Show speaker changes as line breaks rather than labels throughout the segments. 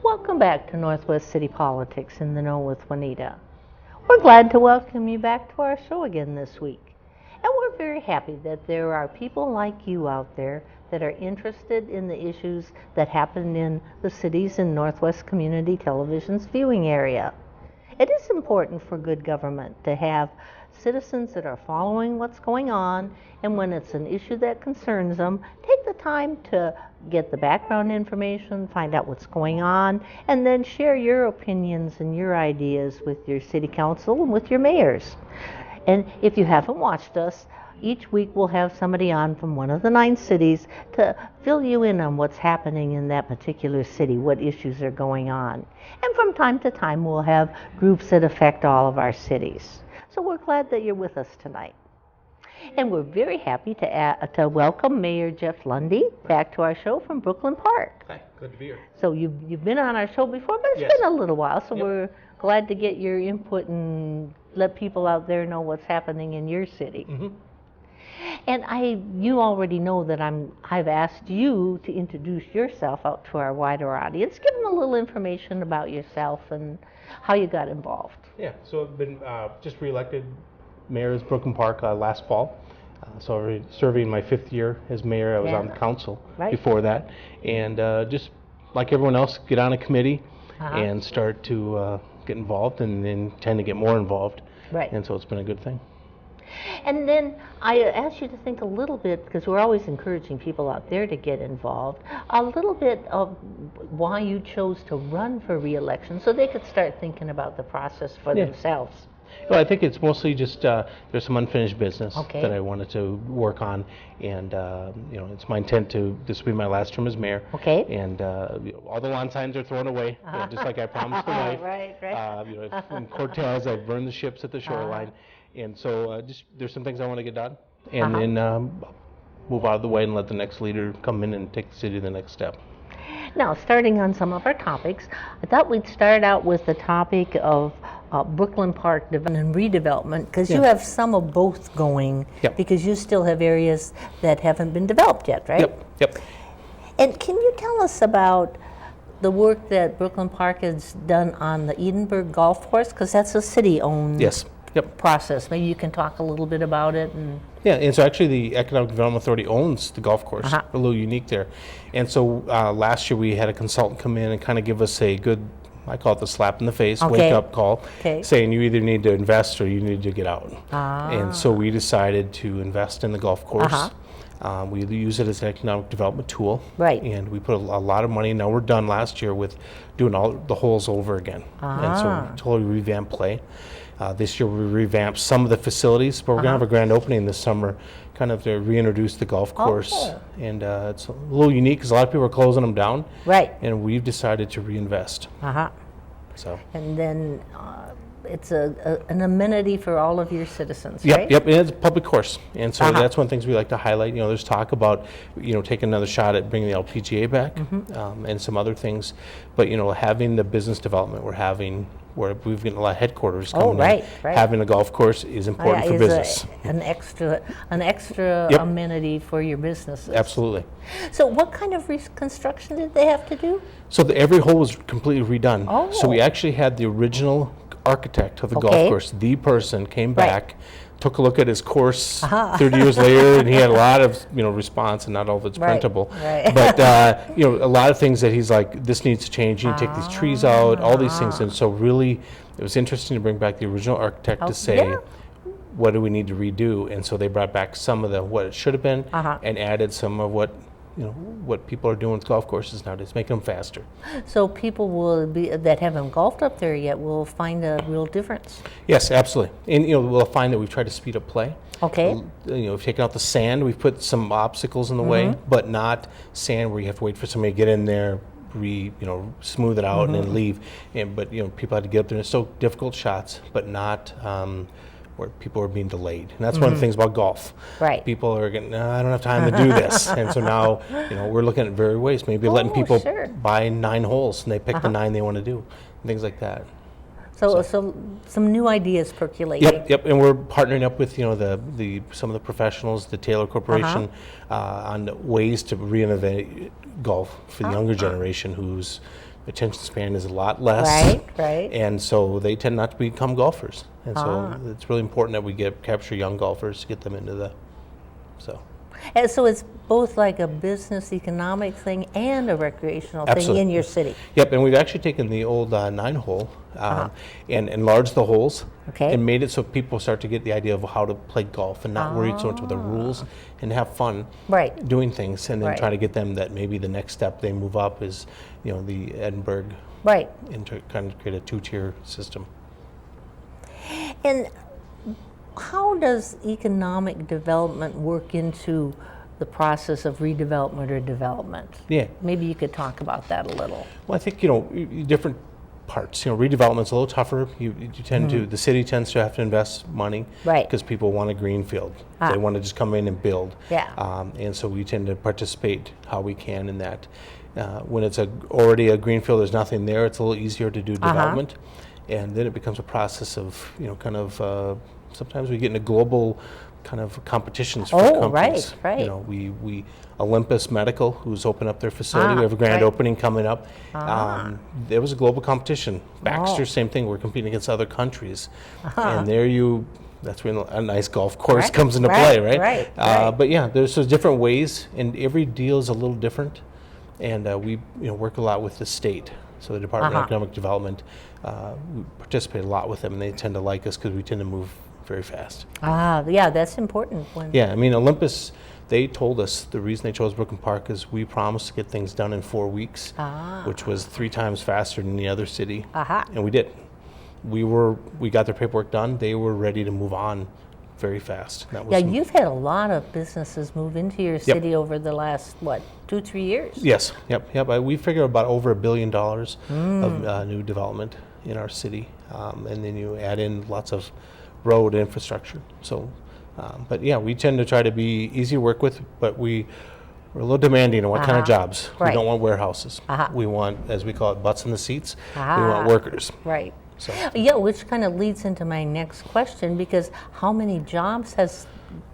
Welcome back to Northwest City Politics in the Know with Juanita. We're glad to welcome you back to our show again this week. And we're very happy that there are people like you out there that are interested in the issues that happen in the cities in Northwest Community Television's viewing area. It is important for good government to have citizens that are following what's going on, and when it's an issue that concerns them, take the time to get the background information, find out what's going on, and then share your opinions and your ideas with your city council and with your mayors. And if you haven't watched us, each week we'll have somebody on from one of the 9 cities to fill you in on what's happening in that particular city, what issues are going on. And from time to time we'll have groups that affect all of our cities. So we're glad that you're with us tonight. And we're very happy to welcome Mayor Jeff Lunde back to our show from Brooklyn Park.
Hi, good to be here.
So you've been on our show before, but it's been a little while, so we're glad to get your input and let people out there know what's happening in your city.
Mm-hmm.
And you already know that I've asked you to introduce yourself out to our wider audience. Give them a little information about yourself and how you got involved.
Yeah, so I've been just reelected mayor of Brooklyn Park last fall. So already serving my 5th year as mayor. I was on the council before that. And just like everyone else, get on a committee and start to get involved and then tend to get more involved.
Right.
And so it's been a good thing.
And then I asked you to think a little bit, because we're always encouraging people out there to get involved, a little bit of why you chose to run for re-election so they could start thinking about the process for themselves.
Well, I think it's mostly just there's some unfinished business that I wanted to work on, and it's my intent to this will be my last term as mayor.
Okay.
And all the lawn signs are thrown away, just like I promised the wife.
Right.
In Cortez, I've burned the ships at the shoreline, and so just there's some things I want to get done, and then move out of the way and let the next leader come in and take the city to the next step.
Now, starting on some of our topics, I thought we'd start out with the topic of Brooklyn Park development and redevelopment, because you have some of both going, because you still have areas that haven't been developed yet, right?
Yep.
And can you tell us about the work that Brooklyn Park has done on the Edinburgh Golf Course, because that's a city-owned process. Maybe you can talk a little bit about it.
And so actually the Economic Development Authority owns the golf course. A little unique there. And so last year we had a consultant come in and kind of give us a good, I call it the slap in the face, wake up call, saying you either need to invest or you need to get out. And so we decided to invest in the golf course. We use it as an economic development tool. Right. And we put a lot of money. Now we're done last year with doing all the holes over again. And so we totally revamped play. This year we revamped some of the facilities, but we're going to have a grand opening this summer, kind of to reintroduce the golf course. And it's a little unique because a lot of people are closing them down. Right. And we've decided to reinvest. So.
And then it's an amenity for all of your citizens, right?
Yep, and it's a public course. And so that's one of the things we like to highlight. There's talk about, taking another shot at bringing the LPGA back and some other things. But, having the business development we're having, where we've got a lot of headquarters coming in, having a golf course is important for business.
An extra amenity for your businesses.
Absolutely.
So what kind of reconstruction did they have to do?
So every hole was completely redone. So we actually had the original architect of the golf course, the person came back, took a look at his course 30 years later, and he had a lot of response, and not all of it's printable. But a lot of things that he's like, this needs to change. You need to take these trees out, all these things. And so really, it was interesting to bring back the original architect to say, what do we need to redo? And so they brought back some of what it should have been, and added some of what people are doing with golf courses nowadays, making them faster. So people that haven't golfed up there yet will find a real difference. Yes, absolutely. And we'll find that we've tried to speed up play. Okay. We've taken out the sand. We've put some obstacles in the way, but not sand where you have to wait for somebody to get in there, smooth it out and then leave. But people had to get up there. And it's so difficult shots, but not where people are being delayed. And that's one of the things about golf. Right. People are getting, I don't have time to do this. And so now, we're looking at various ways, maybe letting people buy 9 holes and they pick the 9 they want to do, and things like that. So some new ideas percolating. Yep. And we're partnering up with some of the professionals, the Taylor Corporation, on ways to reinnovate golf for the younger generation who's attention span is a lot less.
Right.
And so they tend not to become golfers. And so it's really important that we capture young golfers to get them into
And so it's both like a business economic thing and a recreational thing in your city.
Yep, and we've actually taken the old 9-hole and enlarged the holes and made it so people start to get the idea of how to play golf and not worry so much with the rules and have fun doing things, and then try to get them that maybe the next step they move up is, the Edinburgh, and to kind of create a 2-tier system.
And how does economic development work into the process of redevelopment or development?
Yeah.
Maybe you could talk about that a little.
Well, I think, different parts. Redevelopment's a little tougher. You tend to, the city tends to have to invest money. Because people want a green field. They want to just come in and build. And so we tend to participate how we can in that. When it's already a green field, there's nothing there, it's a little easier to do development. And then it becomes a process of, sometimes we get into global kind of competitions for companies. We Olympus Medical, who's opened up their facility. We have a grand opening coming up. There was a global competition. Baxter, same thing. We're competing against other countries, and that's when a nice golf course comes into play, right? But yeah, there's different ways, and every deal is a little different. And we work a lot with the state. So the Department of Economic Development, we participate a lot with them, and they tend to like us because we tend to move very fast.
Yeah, that's important.
Yeah, I mean, Olympus, they told us the reason they chose Brooklyn Park is we promised to get things done in 4 weeks, which was 3 times faster than the other city, and we did. We got their paperwork done. They were ready to move on very fast.
You've had a lot of businesses move into your city over the last, 2-3 years?
Yes, yep. We figure about over $1 billion of new development in our city, and then you add in lots of road infrastructure. So, but yeah, we tend to try to be easy to work with, but we're a little demanding on what kind of jobs. We don't want warehouses. We want, as we call it, butts in the seats. We want workers. So.
Yeah, which kind of leads into my next question, because how many jobs has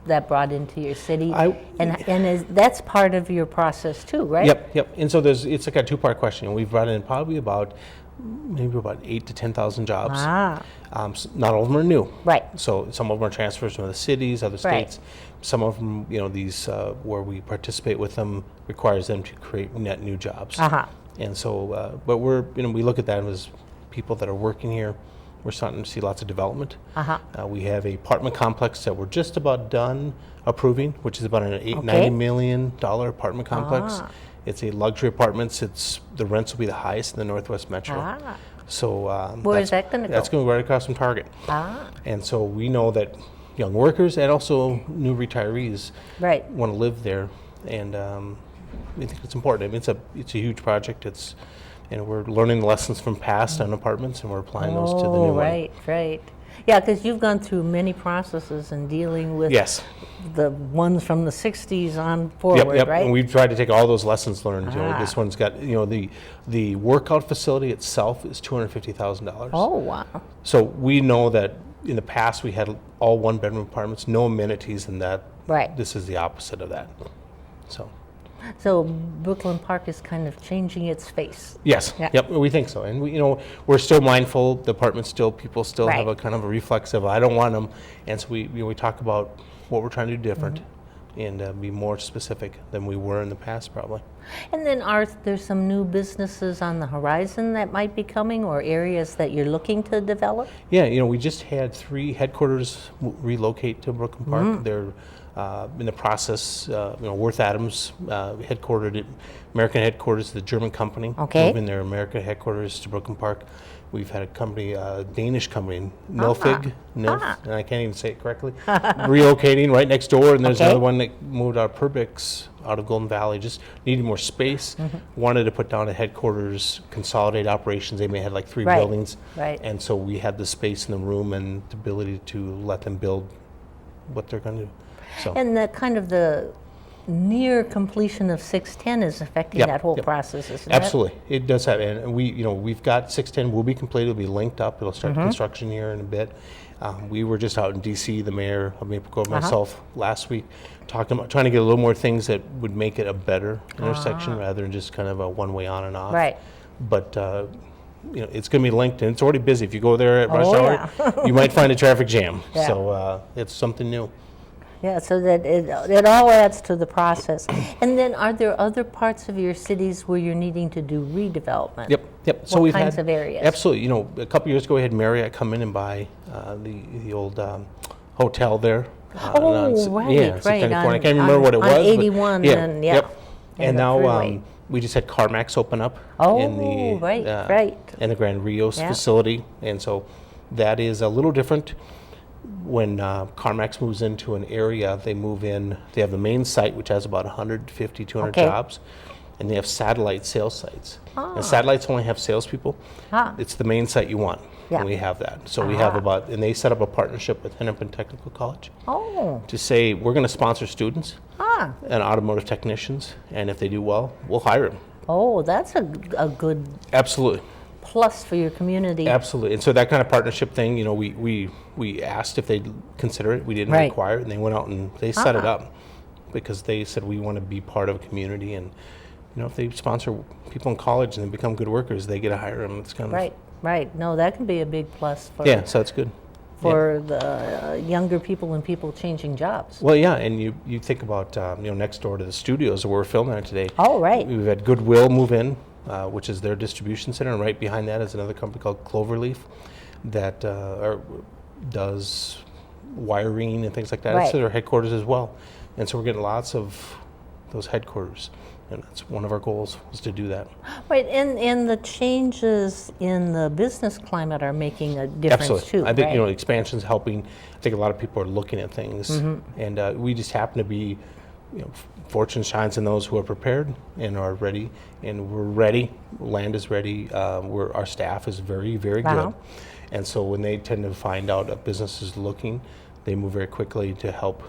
that brought into your city? That's part of your process too, right?
Yep. And so it's like a 2-part question. We've brought in probably about 8,000 to 10,000 jobs. Not all of them are new. So some of them are transfers from other cities, other states. Some of them, these where we participate with them requires them to create net new jobs. And so, but we look at that as people that are working here. We're starting to see lots of development. We have a apartment complex that we're just about done approving, which is about an $90 million apartment complex. It's a luxury apartments. The rents will be the highest in the Northwest Metro. So
where is that going to go?
That's going to go right across from Target. And so we know that young workers and also new retirees want to live there, and we think it's important. I mean, it's a huge project. And we're learning the lessons from past on apartments, and we're applying those to the new one.
Right. Yeah, because you've gone through many processes in dealing with the ones from the 60s on forward, right?
And we've tried to take all those lessons learned. This one's got, the workout facility itself is $250,000.
Oh, wow.
So we know that in the past we had all 1-bedroom apartments, no amenities in that. This is the opposite of that.
So Brooklyn Park is kind of changing its face.
Yes. Yep. We think so, and we're still mindful. The apartments people still have a kind of a reflex of I don't want them, and so we talk about what we're trying to do different, and be more specific than we were in the past, probably.
And then are there some new businesses on the horizon that might be coming, or areas that you're looking to develop? Yeah.
We just had 3 headquarters relocate to Brooklyn Park. They're in the process. Worth Adams American headquarters, the German company, moving their American headquarters to Brooklyn Park. We've had a company, Danish company, Nilfig, and I can't even say it correctly, relocating right next door, and there's another one that moved out of Perbix, out of Golden Valley, just needed more space, wanted to put down a headquarters, consolidate operations. They may have like 3 buildings, and so we had the space in the room and the ability to let them build what they're going to do. So.
And the near completion of 610 is affecting that whole process, isn't it?
Absolutely, it does have, and we've got 610 will be completed. It'll be linked up. It'll start construction here in a bit. We were just out in D.C., the mayor of Maple Grove, myself, last week, talking about trying to get a little more things that would make it a better intersection rather than just kind of a one-way on and off. but it's going to be linked, and it's already busy. If you go there at rush hour, you might find a traffic jam. Yeah. So it's something new.
Yeah, so that it all adds to the process. And then are there other parts of your cities where you're needing to do redevelopment?
Yep.
So what kinds of areas?
Absolutely. A couple years ago we had Marriott come in and buy the old hotel there.
Right.
I can't remember what it was.
81 and
And now we just had CarMax open up in the Grand Rios facility, and so that is a little different. When CarMax moves into an area, they move in, they have the main site, which has about 150, 200 jobs, and they have satellite sales sites. And satellites only have salespeople. It's the main site you want, and we have that. So we have and they set up a partnership with Hennepin Technical College to say, we're going to sponsor students and automotive technicians, and if they do well, we'll hire them.
Oh, that's a good...
Absolutely.
Plus for your community.
Absolutely. And so that kind of partnership thing, we asked if they'd consider it. We didn't require it, and they went out and they set it up because they said we want to be part of a community, and if they sponsor people in college and they become good workers, they get to hire them. It's kind of
right. No, that can be a big plus for
so that's good
for the younger people and people changing jobs.
Well, and you think about next door to the studios where we're filming at today.
Oh, right.
We've had Goodwill move in. Which is their distribution center, and right behind that is another company called Cloverleaf that does wiring and things like that. That's their headquarters as well, and so we're getting lots of those headquarters, and that's one of our goals, was to do that.
Right, and the changes in the business climate are making a difference too.
I think expansion's helping. I think a lot of people are looking at things, and we just happen to be. Fortune shines in those who are prepared and are ready, and we're ready. Land is ready. Our staff is very, very good, and so when they tend to find out a business is looking, they move very quickly to help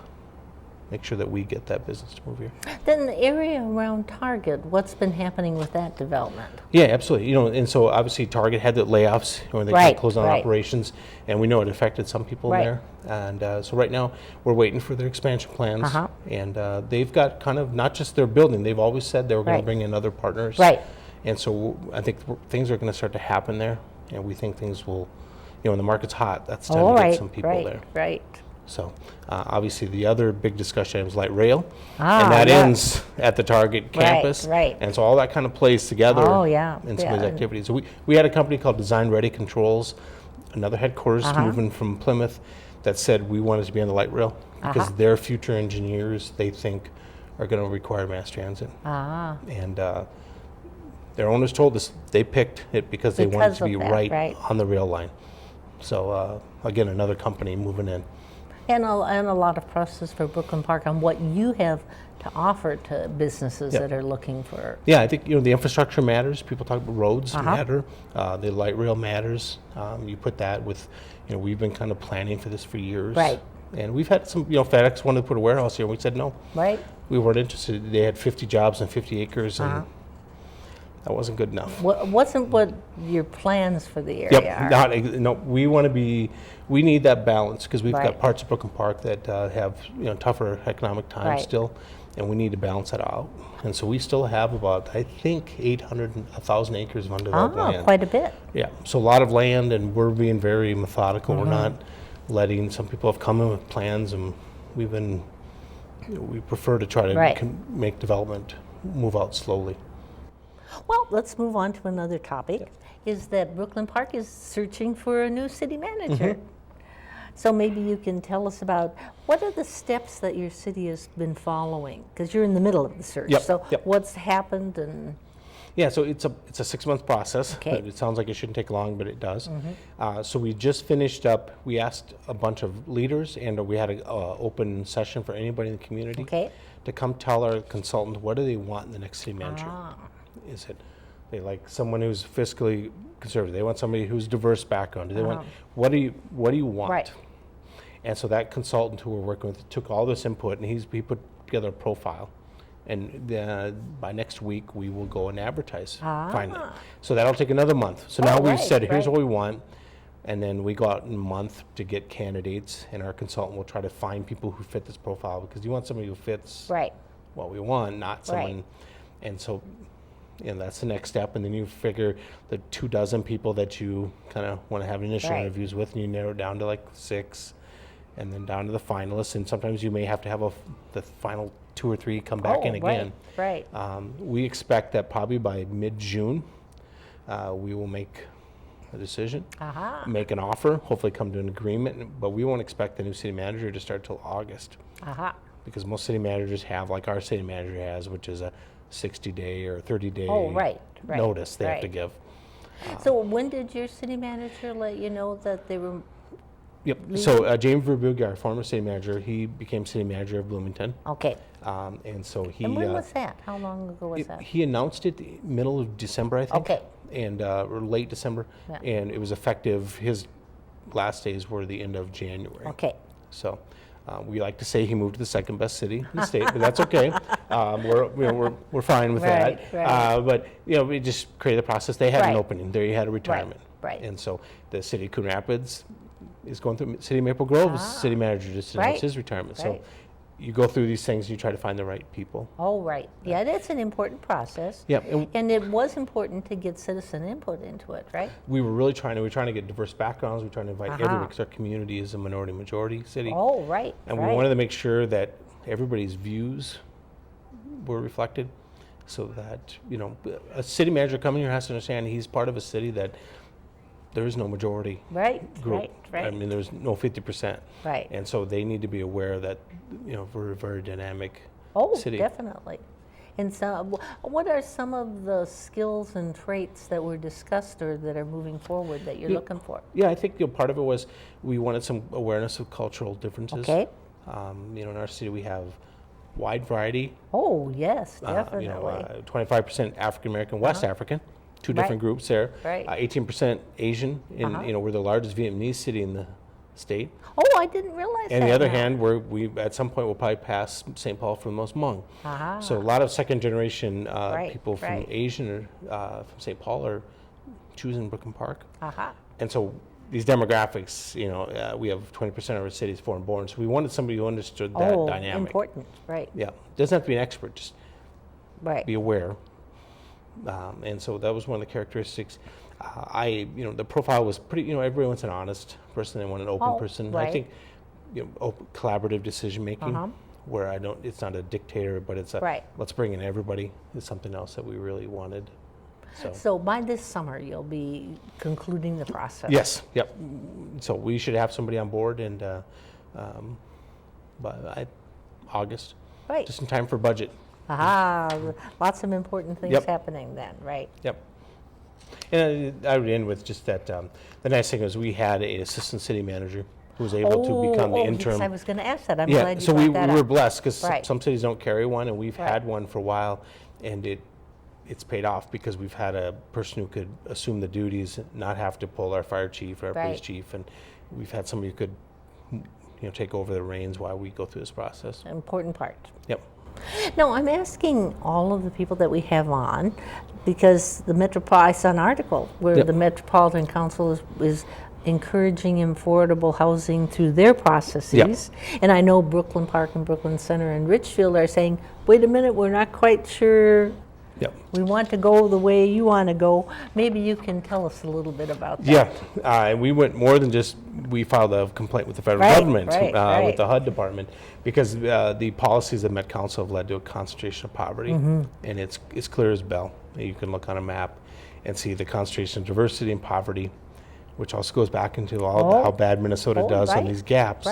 make sure that we get that business to move here.
Then the area around Target, what's been happening with that development?
Yeah, absolutely. And so obviously Target had the layoffs when they closed down operations, and we know it affected some people there. And so right now we're waiting for their expansion plans, and they've got kind of not just their building. They've always said they were going to bring in other partners. And so I think things are going to start to happen there, and we think things will, when the market's hot, that's time to get some people there. So obviously the other big discussion was light rail, and that ends at the Target campus. And so all that kind of plays together in some of these activities. So we had a company called Design Ready Controls, another headquarters moving from Plymouth, that said we wanted to be on the light rail because their future engineers, they think, are going to require mass transit. And their owners told us they picked it because they wanted to be right on the rail line. So again, another company moving in.
And a lot of process for Brooklyn Park on what you have to offer to businesses that are looking for.
Yeah, I think the infrastructure matters. People talk about roads matter. The light rail matters. You put that with, we've been kind of planning for this for years. And we've had some, FedEx wanted to put a warehouse here, and we said no. We weren't interested. They had 50 jobs and 50 acres, and that wasn't good enough.
Wasn't what your plans for the area are.
No, we need that balance because we've got parts of Brooklyn Park that have tougher economic times still, and we need to balance that out. And so we still have about, I think, 1,000 acres of undeveloped land.
Quite a bit.
Yeah, so a lot of land, and we're being very methodical. We're not letting, some people have come in with plans, and we prefer to try to make development move out slowly.
Well, let's move on to another topic, is that Brooklyn Park is searching for a new city manager. So maybe you can tell us about what are the steps that your city has been following, because you're in the middle of the search. What's happened and...
Yeah, so it's a 6-month process. It sounds like it shouldn't take long, but it does. So we just finished up, we asked a bunch of leaders, and we had an open session for anybody in the community to come tell our consultant what do they want in the next city manager. Is it they like someone who's fiscally conservative? They want somebody who's diverse background. Do they want what do you want? And so that consultant who we're working with took all this input, and he put together a profile. And by next week we will go and advertise finally. So that'll take another month. So now we've said here's what we want, and then we go out in a month to get candidates, and our consultant will try to find people who fit this profile, because you want somebody who fits what we want, not someone. And so And that's the next step. And then you figure the 24 people that you kind of want to have initial interviews with, and you narrow it down to like 6, and then down to the finalists. And sometimes you may have to have the final 2 or 3 come back in again.
Right.
We expect that probably by mid-June, we will make a decision, make an offer, hopefully come to an agreement. But we won't expect the new city manager to start till August. Because most city managers have, like our city manager has, which is a 60-day or 30-day notice they have to give.
So when did your city manager let you know that they were
Yep. So James Verbuga, our former city manager, he became city manager of Bloomington.
Okay.
And so he.
And when was that? How long ago was that?
He announced it the middle of December, I think.
Okay.
And or late December, and it was effective. His last days were the end of January.
Okay.
So. We like to say he moved to the second best city in the state, but that's okay. We're fine with that. But we just created a process. They had an opening. There you had a retirement.
Right.
And so the city of Coon Rapids is going through. City of Maple Grove, city manager just announced his retirement. So you go through these things, you try to find the right people.
Oh, right. Yeah, that's an important process.
Yeah.
And it was important to get citizen input into it, right?
We were trying to get diverse backgrounds. We're trying to invite everyone, because our community is a minority-majority city.
Oh, right.
And we wanted to make sure that everybody's views were reflected, so that, a city manager coming here has to understand he's part of a city that there is no majority group.
Right.
I mean, there's no 50%.
Right.
And so they need to be aware that, we're a very dynamic city.
Oh, definitely. And so what are some of the skills and traits that were discussed or that are moving forward that you're looking for?
Yeah, I think part of it was we wanted some awareness of cultural differences.
Okay.
In our city we have wide variety.
Oh, yes, definitely.
25% African American, West African. 2 different groups there.
Right.
18% Asian, and we're the largest Vietnamese city in the state.
Oh, I didn't realize that.
And the other hand, we at some point will probably pass St. Paul for the most Hmong. So a lot of second generation people from Asian or from St. Paul are choosing Brooklyn Park. And so these demographics, we have 20% of our cities foreign born. So we wanted somebody who understood that dynamic.
Important, right.
Yeah, doesn't have to be an expert, just be aware. And so that was one of the characteristics. The profile was pretty, everybody wants an honest person. They want an open person.
Right.
I think, collaborative decision making, where it's not a dictator, but it's let's bring in everybody, is something else that we really wanted.
So by this summer, you'll be concluding the process.
Yes. Yep. So we should have somebody on board, and by August, just in time for budget.
Lots of important things happening then, right?
Yep. And I would end with just that the nice thing is we had an assistant city manager who was able to become the interim.
Yes, I was going to ask that. I'm glad you
so
brought that
we were
up.
blessed, because some cities don't carry one, and we've had one for a while, and it's paid off, because we've had a person who could assume the duties, not have to pull our fire chief or our police chief, and we've had somebody who could take over the reins while we go through this process.
Important part.
Yep.
No, I'm asking all of the people that we have on, because I saw an article where the Metropolitan Council is encouraging affordable housing through their processes. And I know Brooklyn Park and Brooklyn Center and Richfield are saying, wait a minute, we're not quite sure we want to go the way you want to go. Maybe you can tell us a little bit about that.
And we went more than just, we filed a complaint with the federal government, with the HUD department, because the policies of Met Council have led to a concentration of poverty, and it's clear as bell. You can look on a map and see the concentration of diversity and poverty, which also goes back into how bad Minnesota does on these gaps.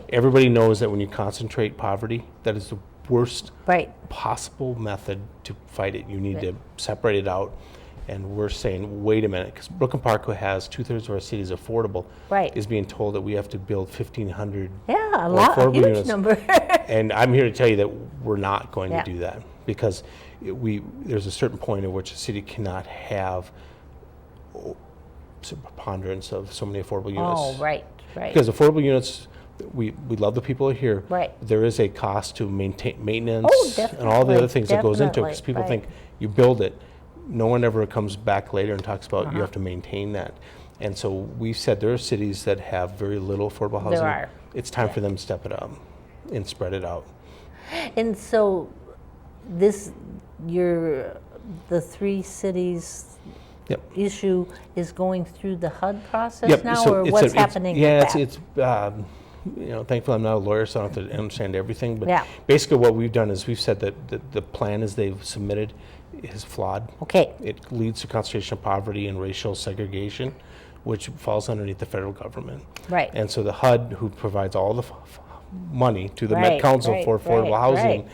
Everybody knows that when you concentrate poverty, that is the worst possible method to fight it. You need to separate it out. And we're saying, wait a minute, because Brooklyn Park, who has 2/3 of our city is affordable, is being told that we have to build 1,500
a huge
units.
Number.
And I'm here to tell you that we're not going to do that, because there's a certain point at which a city cannot have a preponderance of so many affordable units. Because affordable units, we love the people here. There is a cost to maintenance and all the other things that goes into it, because people think you build it. No one ever comes back later and talks about you have to maintain that. And so we said there are cities that have very little affordable housing.
There are.
It's time for them to step it up and spread it out.
And so your the three cities
Yep.
issue is going through the HUD process now,
So
or what's happening with that?
it's thankfully I'm not a lawyer, so I don't have to understand everything. But
Yeah.
basically, what we've done is we've said that the plan as they've submitted is flawed.
Okay.
It leads to concentration of poverty and racial segregation, which falls underneath the federal government.
Right.
And so the HUD, who provides all the money to the
Right,
Met Council
right,
for affordable
right,
housing,
right.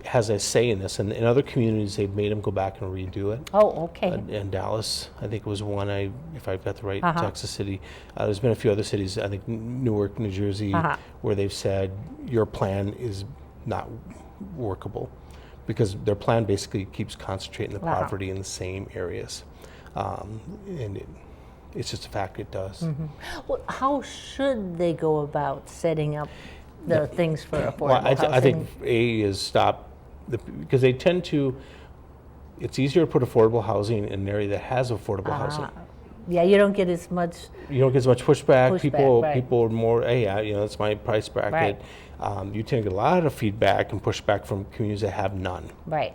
has a say in this. And in other communities, they've made them go back and redo it.
Oh, okay.
In Dallas, I think it was one, if I've got the right,
Uh-huh.
Texas City. There's been a few other cities, I think Newark, New Jersey,
Uh-huh.
where they've said your plan is not workable, because their plan basically keeps concentrating the
Uh-huh.
poverty in the same areas. And it's just a fact, it does.
Well, how should they go about setting up the things for affordable
Well,
housing?
I think A is stop, because they tend to, it's easier to put affordable housing in an area that has affordable housing.
Yeah, you don't get as much.
You don't get as much pushback.
Right.
People are more, hey, that's my price bracket. You tend to get a lot of feedback and pushback from communities that have none.
Right.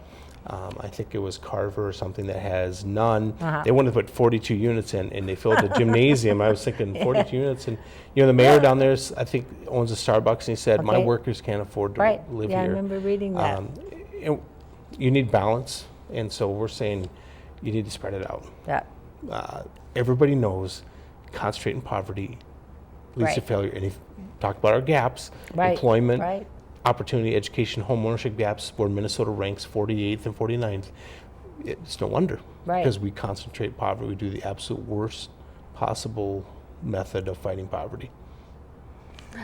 I think it was Carver or something that has none.
Uh-huh.
They wanted to put 42 units in, and they filled the gymnasium. I was thinking 42 units, and the mayor down there, I think, owns a Starbucks, and he said, my
Okay.
workers can't afford to
Right.
live
Yeah, I
here.
remember reading that.
And you need balance, and so we're saying you need to spread it out.
Yeah.
Everybody knows concentrating poverty leads to
Right.
failure. And if talk about our gaps,
Right.
employment,
Right.
opportunity, education, home ownership gaps, where Minnesota ranks 48th and 49th. It's no wonder,
Right.
because we concentrate poverty. We do the absolute worst possible method of fighting poverty.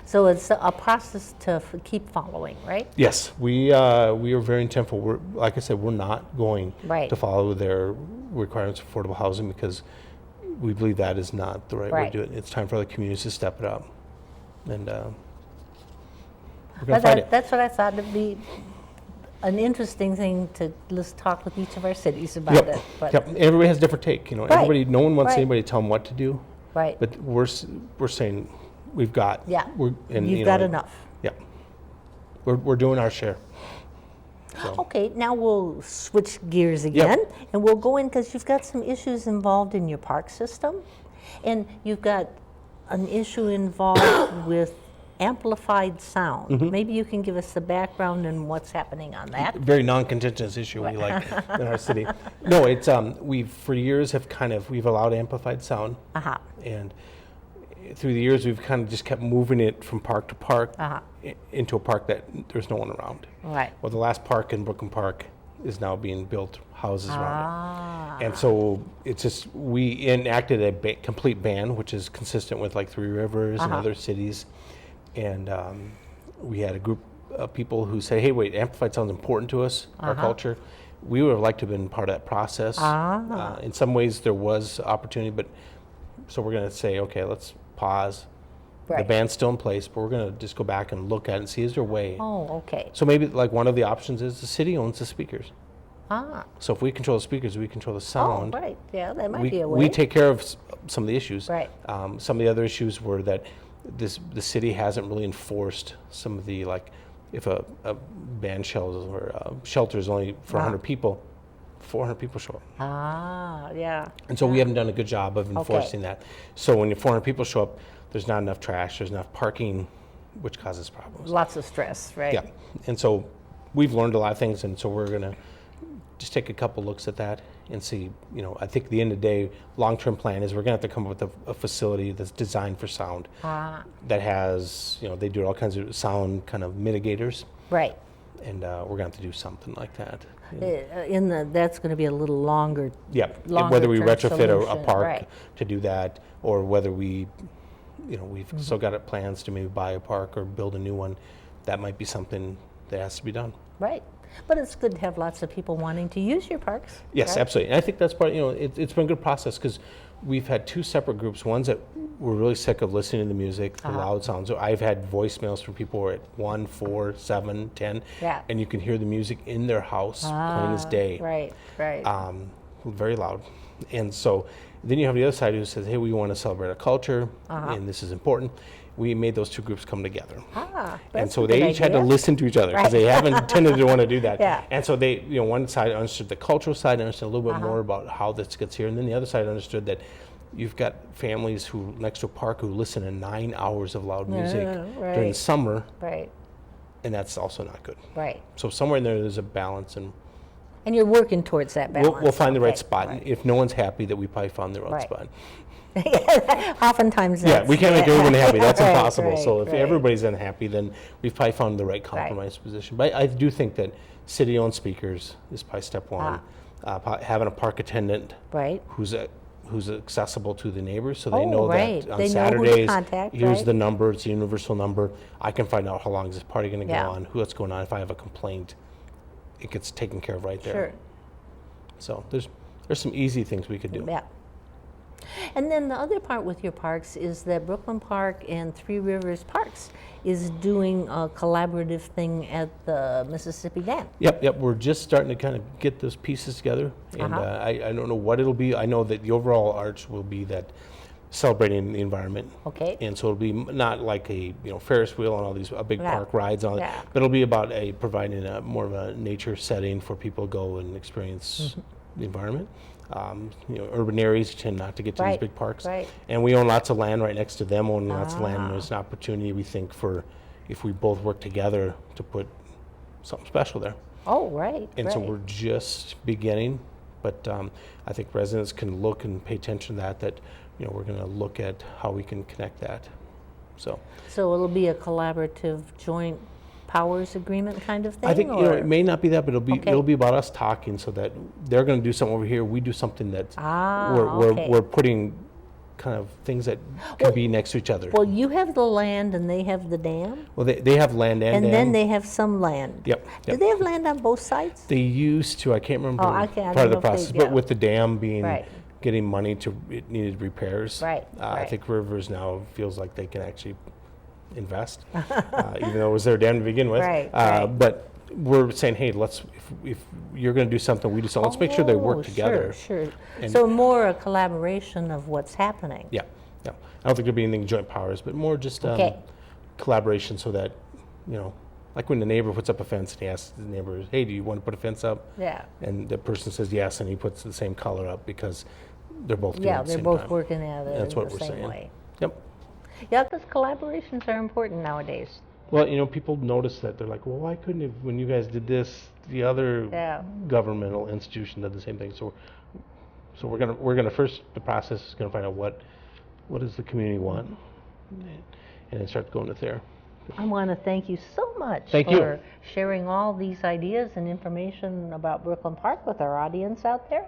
So it's a process to keep following, right?
Yes, we are very intentful. We're, like I said, we're not going
Right.
to follow their requirements for affordable housing, because we believe that is not the right way
Right.
to do it. It's time for other communities to step it up, and we're going to
But
fight it.
that's what I thought would be an interesting thing to let's talk with each of our cities about it. But
Yep. Everybody has a different take.
Right.
Everybody. No one wants
Right.
anybody to tell them what to do.
right.
But we're saying we've got.
Yeah.
And,
You've got enough.
Yeah. We're doing our share. So.
Okay, now we'll switch gears again, and we'll go in because you've got some issues involved in your park system, and you've got an issue involved with amplified sound.
Mm-hmm.
Maybe you can give us the background and what's happening on that.
Very non-contentious issue we like in our city. No, it's we've for years we've allowed amplified sound,
Uh-huh.
and through the years we've kind of just kept moving it from park to park
Uh-huh.
into a park that there's no one around.
Right.
Well, the last park in Brooklyn Park is now being built, houses around
Ah.
it. And so it's just, we enacted a complete ban, which is consistent with like Three Rivers and
Uh-huh.
other cities. And we had a group of people who say, hey, wait, amplified sound's important to us, our culture. We would have liked to have been part of that process. In some ways there was opportunity, but so we're going to say, okay, let's pause. The
Right.
ban's still in place, but we're going to just go back and look at it and see, is there a way?
Oh, okay.
So maybe like one of the options is the city owns the speakers.
Ah.
So if we control the speakers, we control the
Oh,
sound.
right. Yeah, that might
We,
be a way.
we take care of some of the issues.
Right.
Some of the other issues were that the city hasn't really enforced some of the, like, if a band shelter is only for 100 people, 400 people show up.
Ah, yeah.
And so we haven't done a good job of enforcing that. So when 400 people show up, there's not enough trash, there's enough parking, which causes problems.
Lots of stress, right?
Yeah, and so we've learned a lot of things, and so we're gonna just take a couple looks at that and see, I think at the end of the day, long-term plan is we're gonna have to come up with a facility that's designed for sound, that has, they do all kinds of sound kind of mitigators,
Right.
and we're gonna have to do something like that.
That's going to be a little longer.
Yeah,
Longer
whether we
term
retrofit a
solution,
park
right.
to do that, or whether we've still got plans to maybe buy a park or build a new one, that might be something that has to be done.
Right. But it's good to have lots of people wanting to use your parks.
Yes,
right?
absolutely. And I think that's part, it's been a good process, because we've had two separate groups. Ones that were really sick of listening to the music, the loud sounds. So I've had voicemails from people who are at 1, 4, 7, 10,
Yeah.
and you can hear the music in their house plain as day.
Right, right.
Very loud. And so then you have the other side who says, hey, we want to celebrate our culture, and this is important. we made those two groups come together.
Ah,
and
that's
so
a
they
good
each had to
idea.
listen to each other because they haven't tended to want to do that.
Yeah.
And so they, one side understood the cultural side, understood a little bit more about how this gets here, and then the other side understood that you've got families who next to a park who listen to 9 hours of loud music during the summer,
Right.
and that's also not good.
Right.
So somewhere in there, there's a balance, and
you're working towards that balance.
we'll find the right spot.
Right.
And if no one's happy, that we probably found the right spot.
Oftentimes that's...
Yeah, we can't make everyone happy. That's
Right,
impossible. So if
right.
everybody's unhappy, then we've probably found the right compromise position. But I do think that city-owned speakers is probably step one. Having a park attendant who's accessible to the neighbors, so they know that on Saturdays, here's the number, it's a universal number. I can find out how long is this party going to go on, what's going on. If I have a complaint, it gets taken care of right there.
Sure.
So there's some easy things we could do.
Yeah. And then the other part with your parks is that Brooklyn Park and Three Rivers Parks is doing a collaborative thing at the Mississippi Dam.
Yep. We're just starting to kind of get those pieces together, and I don't know what it'll be. I know that the overall arch will be that celebrating the environment.
Okay.
And so it'll be not like a Ferris wheel and all these big park rides and all that, but it'll be about providing a more of a nature setting for people to go and experience the environment. Urban areas tend not to get to these big parks, and we own lots of land right next to them. Owning lots of land, and there's an opportunity, we think, for if we both work together to put something special there.
Oh, right.
And so we're just beginning, but I think residents can look and pay attention to that we're going to look at how we can connect that. So
it'll be a collaborative joint powers agreement kind of thing?
I think it may not be that, but it'll be about us talking, so that they're going to do something over here, we do something that we're putting kind of things that can be next to each other.
Well, you have the land and they have the dam?
Well, they have land and dam.
And then they have some land.
Yep.
Do they have land on both sides?
They used to. I can't remember part of the process, but with the dam being getting money it needed repairs. I think Rivers now feels like they can actually invest, even though it was their dam to begin with. But we're saying, hey, if you're going to do something, we do something. Let's make sure they work together.
Sure. So more a collaboration of what's happening.
Yeah. I don't think there'll be anything joint powers, but more just collaboration, so that like when the neighbor puts up a fence and he asks the neighbor, hey, do you want to put a fence up?
Yeah.
And the person says yes, and he puts the same color up because they're both doing it at the same
they're both
time.
working at it
That's what
the
we're
same
saying.
way.
Yep.
Yeah, because collaborations are important nowadays.
Well, people notice that. They're like, well, why couldn't have, when you guys did this, the other governmental institution did the same thing? So we're gonna first, the process is gonna find out what does the community want, and then start going to there.
I want to thank you so much
for
sharing all these ideas and information about Brooklyn Park with our audience out there.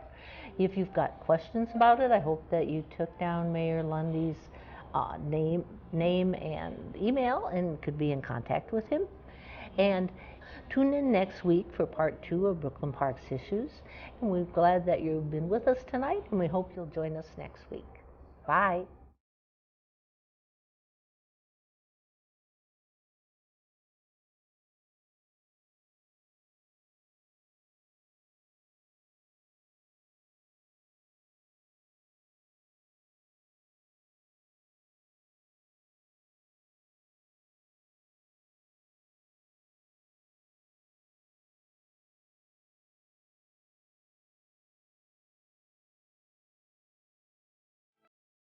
If you've got questions about it, I hope that you took down Mayor Lunde's name and email and could be in contact with him. And tune in next week for part 2 of Brooklyn Park's issues. And we're glad that you've been with us tonight, and we hope you'll join us next week. Bye.